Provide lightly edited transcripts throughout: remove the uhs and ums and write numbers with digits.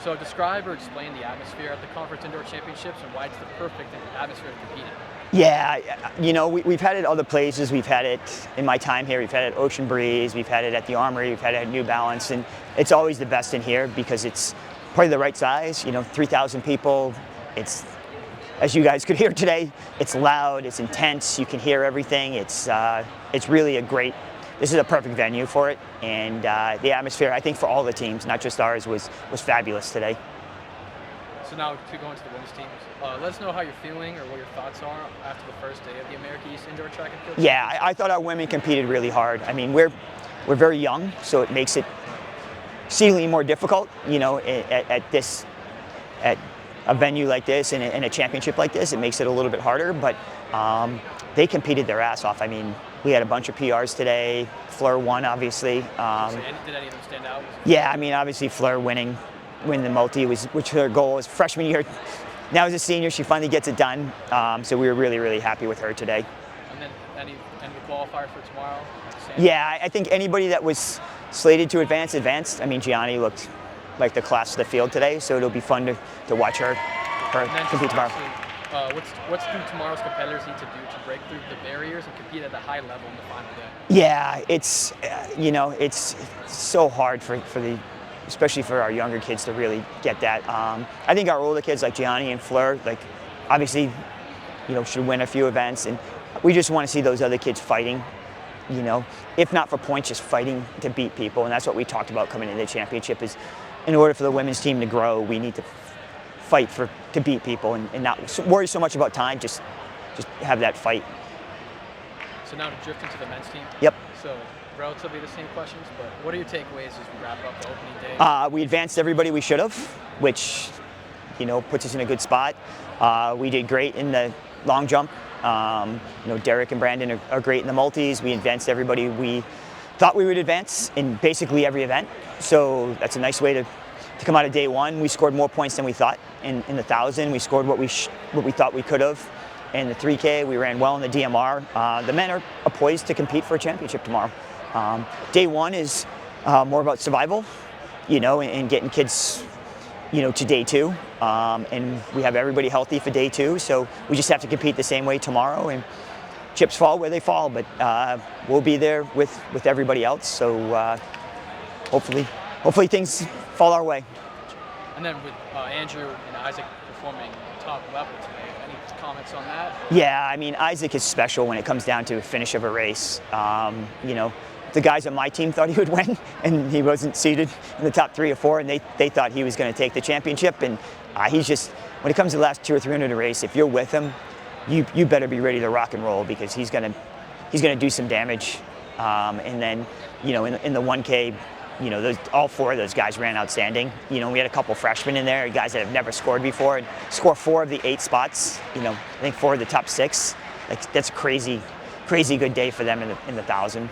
So describe or explain the atmosphere at the Conference Indoor Championships and why it's the perfect atmosphere to compete in. Yeah, we've had it other places. We've had it in my time here. We've had it at Ocean Breeze. We've had it at the Armory. We've had it at New Balance. And it's always the best in here because it's probably the right size, 3,000 people. It's, as you guys could hear today, it's loud, it's intense, you can hear everything. It's really this is a perfect venue for it. And the atmosphere, I think for all the teams, not just ours, was fabulous today. So now to go into the women's teams, let us know how you're feeling or what your thoughts are after the first day of the America East Indoor Track and Field. Yeah, I thought our women competed really hard. I mean, we're very young, so it makes it exceedingly more difficult, at a venue like this and a championship like this. It makes it a little bit harder, but they competed their ass off. I mean, we had a bunch of PRs today. Fleur won, obviously. Did any of them stand out? Yeah, I mean, obviously Fleur winning the multi, which her goal was freshman year. Now as a senior, she finally gets it done. So we were really, really happy with her today. And then any qualifier for tomorrow? Yeah, I think anybody that was slated to advanced. I mean, Gianni looked like the class of the field today, so it'll be fun to watch her compete tomorrow. What's do tomorrow's competitors need to do to break through the barriers and compete at a high level in the final day? Yeah, it's it's so hard especially for our younger kids to really get that. I think our older kids like Gianni and Fleur, obviously, should win a few events, and we just want to see those other kids fighting. If not for points, just fighting to beat people, and that's what we talked about coming into the championship. Is in order for the women's team to grow, we need to fight to beat people and not worry so much about time. Just have that fight. So now to drift into the men's team. Yep. So relatively the same questions, but what are your takeaways as we wrap up the opening day? We advanced everybody we should have, which puts us in a good spot. We did great in the long jump. Derek and Brandon are great in the multis. We advanced everybody we thought we would advance in basically every event. So that's a nice way to come out of day one. We scored more points than we thought in the 1,000. We scored what we thought we could have. In the 3K, we ran well in the DMR. The men are poised to compete for a championship tomorrow. Day one is more about survival, and getting kids to day two. And we have everybody healthy for day two, so we just have to compete the same way tomorrow. And chips fall where they fall, but we'll be there with everybody else. So hopefully things fall our way. And then with Andrew and Isaac performing top level today, any comments on that? Yeah, I mean, Isaac is special when it comes down to a finish of a race. The guys on my team thought he would win, and he wasn't seated in the top 3 or 4, and they thought he was going to take the championship. And he's just, when it comes to the last 200 or 300 a race, if you're with him, you better be ready to rock and roll because he's gonna do some damage. And then in the 1K, all 4 of those guys ran outstanding. We had a couple freshmen in there, guys that have never scored before, and score 4 of the 8 spots. I think 4 of the top 6. That's a crazy good day for them in the 1,000.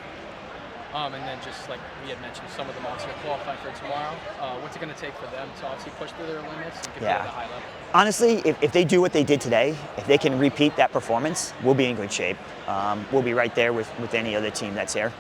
And then just like we had mentioned, some of them obviously are qualifying for tomorrow. What's it going to take for them to obviously push through their limits and compete at a high level? Honestly, if they do what they did today, if they can repeat that performance, we'll be in good shape. We'll be right there with any other team that's here.